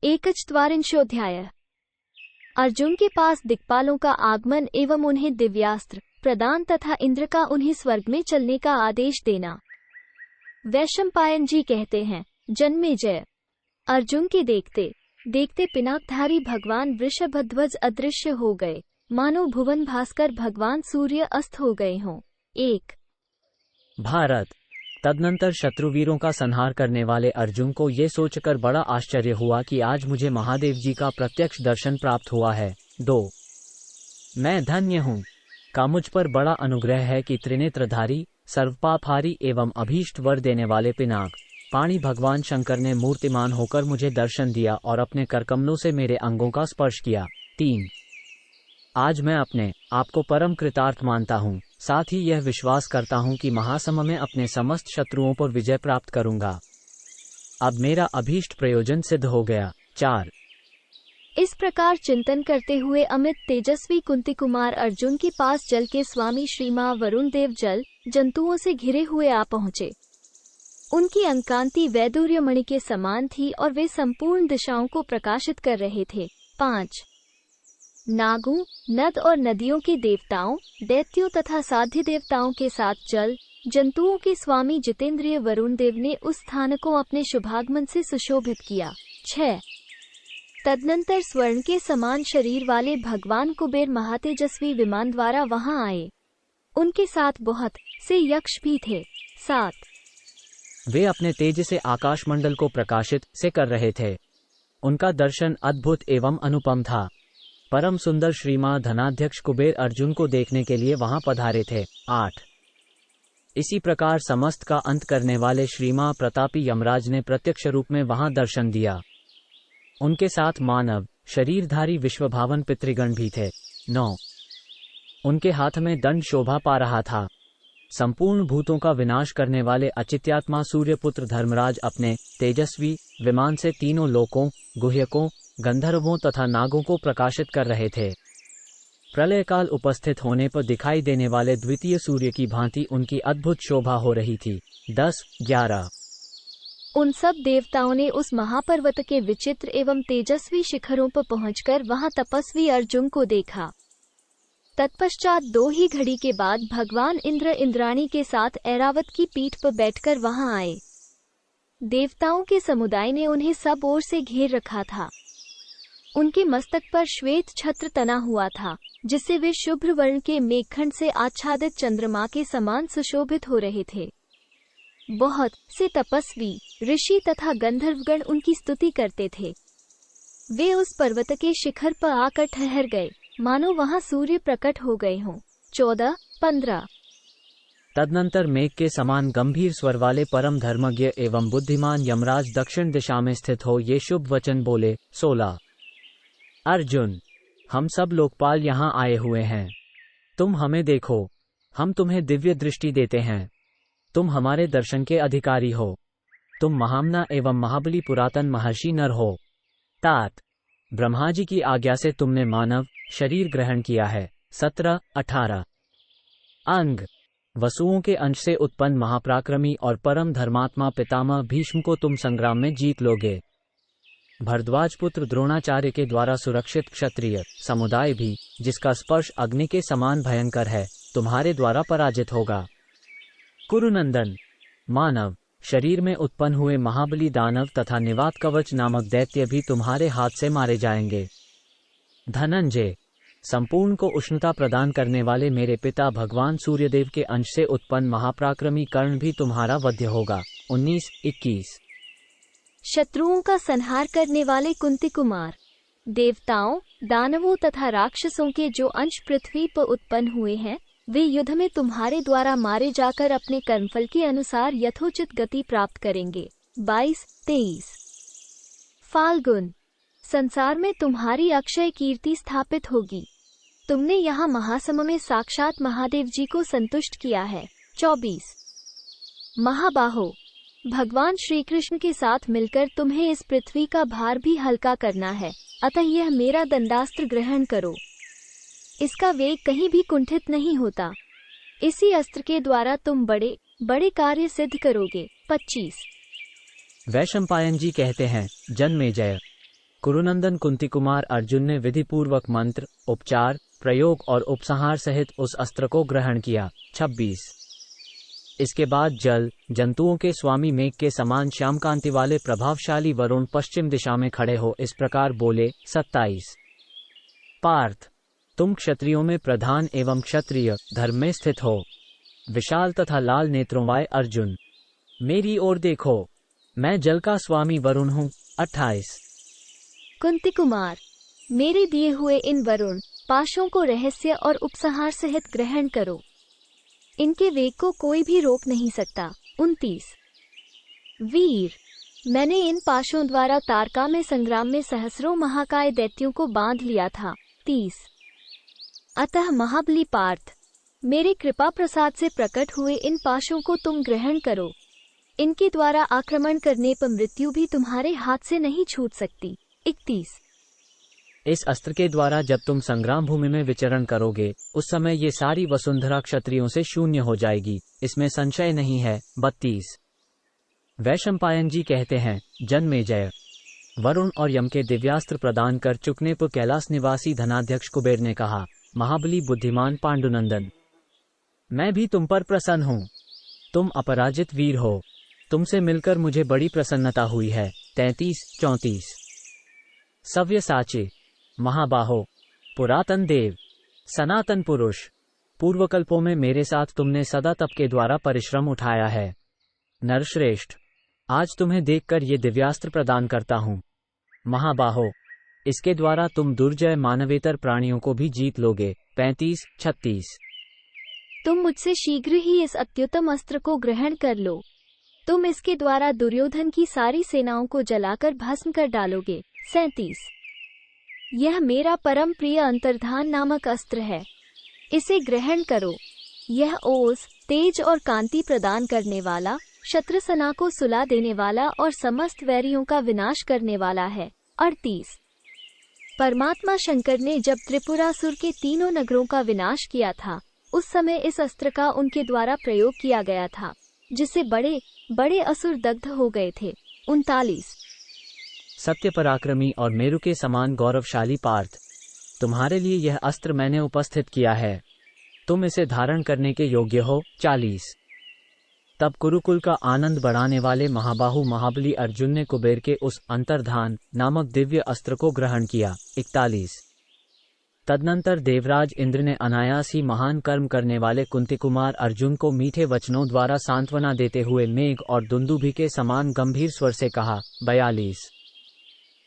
एकचत्वारिंशोऽध्याय। अर्जुन के पास दिक्पालों का आगमन एवं उन्हें दिव्यास्त्र प्रदान तथा इंद्र का उन्हें स्वर्ग में चलने का आदेश देना। वैशंपायन जी कहते हैं, जन्मेजय, अर्जुन के देखते देखते पिनाकधारी भगवान वृषभध्वज अदृश्य हो गए, मानो भुवन भास्कर भगवान सूर्य अस्त हो गए हों। एक भारत। तदनंतर शत्रुवीरों का संहार करने वाले अर्जुन को ये सोचकर बड़ा आश्चर्य हुआ कि आज मुझे महादेव जी का प्रत्यक्ष दर्शन प्राप्त हुआ है। 2 मैं धन्य हूँ का मुझ पर बड़ा अनुग्रह है कि त्रिनेत्रधारी सर्वपापहारी एवं अभीष्ट वर देने वाले पिनाक पाणी भगवान शंकर ने मूर्तिमान होकर मुझे दर्शन दिया और अपने करकमलों से मेरे अंगों का स्पर्श किया। 3 आज मैं अपने आपको परम कृतार्थ मानता हूँ, साथ ही यह विश्वास करता हूँ कि महासम में अपने समस्त शत्रुओं पर विजय प्राप्त करूंगा। अब मेरा अभीष्ट प्रयोजन सिद्ध हो गया। 4 इस प्रकार चिंतन करते हुए अमित तेजस्वी कुंती कुमार अर्जुन के पास जल के स्वामी श्री मां वरुण देव जल जंतुओं से घिरे हुए आ पहुँचे। उनकी अंकांति वैदूर्यमणि के समान थी और वे संपूर्ण दिशाओं को प्रकाशित कर रहे थे। 5 नागों, नद और नदियों के देवताओं, दैत्यों तथा साध्य देवताओं के साथ जल जंतुओं के स्वामी जितेंद्रिय वरुण देव ने उस स्थान को अपने शुभागमन से सुशोभित किया। 6 तदनंतर स्वर्ण के समान शरीर वाले भगवान कुबेर महातेजस्वी विमान द्वारा वहां आए। उनके साथ बहुत से यक्ष भी थे। 7 वे अपने तेज से आकाशमंडल को प्रकाशित से कर रहे थे। उनका दर्शन अद्भुत एवं अनुपम था। परम सुंदर श्रीमान धनाध्यक्ष कुबेर अर्जुन को देखने के लिए वहां पधारे थे। 8 इसी प्रकार समस्त का अंत करने वाले श्रीमान प्रतापी यमराज ने प्रत्यक्ष रूप में वहां दर्शन दिया। उनके साथ मानव शरीरधारी विश्वभावन पितृगण भी थे। 9 उनके हाथ में दंड शोभा पा रहा था। संपूर्ण भूतों का विनाश करने वाले अचित्यात्मा सूर्यपुत्र धर्मराज अपने तेजस्वी विमान से तीनों लोकों, गुह्यकों, गंधर्वों तथा नागों को प्रकाशित कर रहे थे। प्रलय काल उपस्थित होने पर दिखाई देने वाले द्वितीय सूर्य की भांति उनकी अद्भुत शोभा हो रही थी। 10 11 उन सब देवताओं ने उस महापर्वत के विचित्र एवं तेजस्वी शिखरों पर पहुंचकर वहां तपस्वी अर्जुन को देखा। तत्पश्चात 2 ही घड़ी के बाद भगवान इंद्र इंद्राणी के साथ ऐरावत की पीठ पर बैठकर वहां आए। देवताओं के समुदाय ने उन्हें सब ओर से घेर रखा था। उनके मस्तक पर श्वेत छत्र तना हुआ था, जिससे वे शुभ्र वर्ण के मेघखंड से आच्छादित चंद्रमा के समान सुशोभित हो रहे थे। बहुत से तपस्वी ऋषि तथा गंधर्वगण उनकी स्तुति करते थे। वे उस पर्वत के शिखर पर आकर ठहर गए, मानो वहां सूर्य प्रकट हो गए हों। 14 15 तदनंतर मेघ के समान गंभीर स्वर वाले परम धर्मज्ञ एवं बुद्धिमान यमराज दक्षिण दिशा में स्थित हो ये शुभ वचन बोले। 16 अर्जुन, हम सब लोकपाल यहाँ आए हुए हैं। तुम हमें देखो, हम तुम्हें दिव्य दृष्टि देते हैं। तुम हमारे दर्शन के अधिकारी हो। तुम महामना एवं महाबली पुरातन महर्षि नर हो। तात ब्रह्मा जी की आज्ञा से तुमने मानव शरीर ग्रहण किया है। 17 18 अंग वसुओं के अंश से उत्पन्न महापराक्रमी और परम धर्मात्मा पितामह भीष्म को तुम संग्राम में जीत लोगे। भरद्वाज पुत्र द्रोणाचार्य के द्वारा सुरक्षित क्षत्रिय समुदाय भी, जिसका स्पर्श अग्नि के समान भयंकर है, तुम्हारे द्वारा पराजित होगा। कुरुनंदन मानव शरीर में उत्पन्न हुए महाबली दानव तथा निवात कवच नामक दैत्य भी तुम्हारे हाथ से मारे जाएंगे। धनंजय संपूर्ण को उष्णता प्रदान करने वाले मेरे पिता भगवान सूर्यदेव के अंश से उत्पन्न महापराक्रमी कर्ण भी तुम्हारा वध्य होगा। 19 21 शत्रुओं का संहार करने वाले कुंती कुमार, देवताओं, दानवों तथा राक्षसों के जो अंश पृथ्वी पर उत्पन्न हुए हैं, वे युद्ध में तुम्हारे द्वारा मारे जाकर अपने कर्मफल के अनुसार यथोचित गति प्राप्त करेंगे। 22 23 फाल्गुन संसार में तुम्हारी अक्षय कीर्ति स्थापित होगी। तुमने यहाँ महासम में साक्षात महादेव जी को संतुष्ट किया है। 24 महाबाहो भगवान श्री कृष्ण के साथ मिलकर तुम्हें इस पृथ्वी का भार भी हल्का करना है, अतः यह मेरा दंडास्त्र ग्रहण करो। इसका वेग कहीं भी कुंठित नहीं होता। इसी अस्त्र के द्वारा तुम बड़े बड़े कार्य सिद्ध करोगे। 25 वैशंपायन जी कहते हैं, जन्मेजय, कुरुनंदन कुंती कुमार अर्जुन ने विधिपूर्वक मंत्र, उपचार, प्रयोग और उपसंहार सहित उस अस्त्र को ग्रहण किया। 26। इसके बाद जल जंतुओं के स्वामी मेघ के समान श्यामकांति वाले प्रभावशाली वरुण पश्चिम दिशा में खड़े हो इस प्रकार बोले। 27। पार्थ, तुम क्षत्रियों में प्रधान एवं क्षत्रिय धर्म में स्थित हो। विशाल तथा लाल नेत्रों वाले अर्जुन, मेरी ओर देखो, मैं जल का स्वामी वरुण हूँ। 28। कुंती कुमार, मेरे दिए हुए इन वरुण पाशों को रहस्य और उपसंहार सहित ग्रहण करो, इनके वेग को कोई भी रोक नहीं सकता। 29। वीर, मैंने इन पाशों द्वारा तारका में संग्राम में सहस्रों महाकाय दैत्यों को बांध लिया था। 30। अतः महाबली पार्थ, मेरे कृपा प्रसाद से प्रकट हुए इन पाशों को तुम ग्रहण करो, इनके द्वारा आक्रमण करने पर मृत्यु भी तुम्हारे हाथ से नहीं छूट सकती। 31। इस अस्त्र के द्वारा जब तुम संग्राम भूमि में विचरण करोगे उस समय ये सारी वसुंधरा क्षत्रियों से शून्य हो जाएगी, इसमें संशय नहीं है। 32। वैशंपायन जी कहते हैं, जन्मेजय, वरुण और यम के दिव्यास्त्र प्रदान कर चुकने पर कैलाश निवासी धनाध्यक्ष कुबेर ने कहा, महाबली बुद्धिमान पांडुनंदन, मैं भी तुम पर प्रसन्न हूँ। तुम अपराजित वीर हो, तुमसे मिलकर मुझे बड़ी प्रसन्नता हुई है। 33। 34। सव्यसाची, महाबाहो, पुरातन देव, सनातन पुरुष, पूर्वकल्पों में मेरे साथ तुमने सदा तप के द्वारा परिश्रम उठाया है। नरश्रेष्ठ, आज तुम्हें देखकर ये दिव्यास्त्र प्रदान करता हूँ। महाबाहो, इसके द्वारा तुम दुर्जय मानवेतर प्राणियों को भी जीत लोगे। 35। 36। तुम मुझसे शीघ्र ही इस अत्युत्तम अस्त्र को ग्रहण कर लो, तुम इसके द्वारा दुर्योधन की सारी सेनाओं को जलाकर भस्म कर डालोगे। 37। यह मेरा परम प्रिय अंतर्धान नामक अस्त्र है, इसे ग्रहण करो। यह ओज, तेज और कांति प्रदान करने वाला, शत्रसेना को सुला देने वाला और समस्त वैरियों का विनाश करने वाला है। 38। परमात्मा शंकर ने जब त्रिपुरासुर के तीनों नगरों का विनाश किया था उस समय इस अस्त्र का उनके द्वारा प्रयोग किया गया था, जिससे बड़े बड़े असुर दग्ध हो गए थे। 39। सत्य पराक्रमी और मेरु के समान गौरवशाली पार्थ, तुम्हारे लिए यह अस्त्र मैंने उपस्थित किया है, तुम इसे धारण करने के योग्य हो। 40। तब कुरुकुल का आनंद बढ़ाने वाले महाबाहु महाबली अर्जुन ने कुबेर के उस अंतर्धान नामक दिव्य अस्त्र को ग्रहण किया। 41। तदनंतर देवराज इंद्र ने अनायास ही महान कर्म करने वाले कुंती कुमार अर्जुन को मीठे वचनों द्वारा सांत्वना देते हुए मेघ और दुंदुभि के समान गंभीर स्वर से कहा। 42।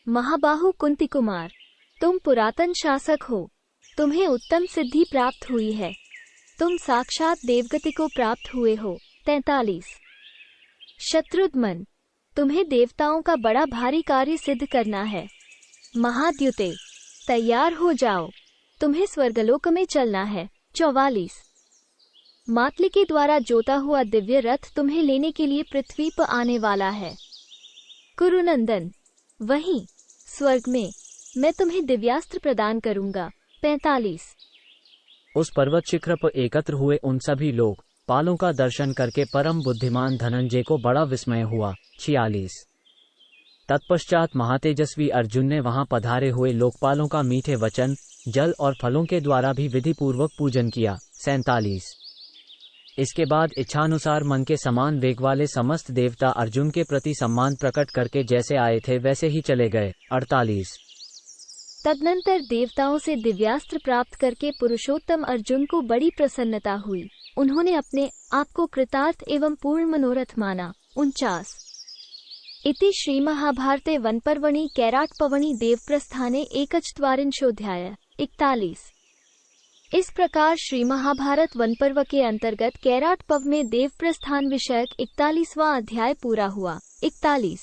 महाबाहु कुंती कुमार, तुम पुरातन शासक हो, तुम्हें उत्तम सिद्धि प्राप्त हुई है, तुम साक्षात देवगति को प्राप्त हुए हो। 43। शत्रुघ्न, तुम्हें देवताओं का बड़ा भारी कार्य सिद्ध करना है। महाद्युते, तैयार हो जाओ, तुम्हें स्वर्गलोक में चलना है। 44। मातली के द्वारा जोता हुआ दिव्य रथ तुम्हें लेने के लिए पृथ्वी पर आने वाला है। कुरुनंदन, वहीं स्वर्ग में मैं तुम्हें दिव्यास्त्र प्रदान करूंगा। 45। उस पर्वत शिखर पर एकत्र हुए उन सभी लोग पालों का दर्शन करके परम बुद्धिमान धनंजय को बड़ा विस्मय हुआ। 46। तत्पश्चात महातेजस्वी अर्जुन ने वहां पधारे हुए लोकपालों का मीठे वचन, जल और फलों के द्वारा भी विधिपूर्वक पूजन किया। 47। इसके बाद इच्छानुसार मन के समान वेग वाले समस्त देवता अर्जुन के प्रति सम्मान प्रकट करके जैसे आए थे वैसे ही चले गए। 48। तदनंतर देवताओं से दिव्यास्त्र प्राप्त करके पुरुषोत्तम अर्जुन को बड़ी प्रसन्नता हुई, उन्होंने अपने आप को कृतार्थ एवं पूर्ण मनोरथ माना। 49। इति श्री महाभारते वनपर्वणि कैराटपर्वणि देवप्रस्थाने एकचत्वारिंशोऽध्यायः। 41। इस प्रकार श्री महाभारत वनपर्व के अंतर्गत कैराट पर्व में देव प्रस्थान विषयक 41वां अध्याय पूरा हुआ। 41।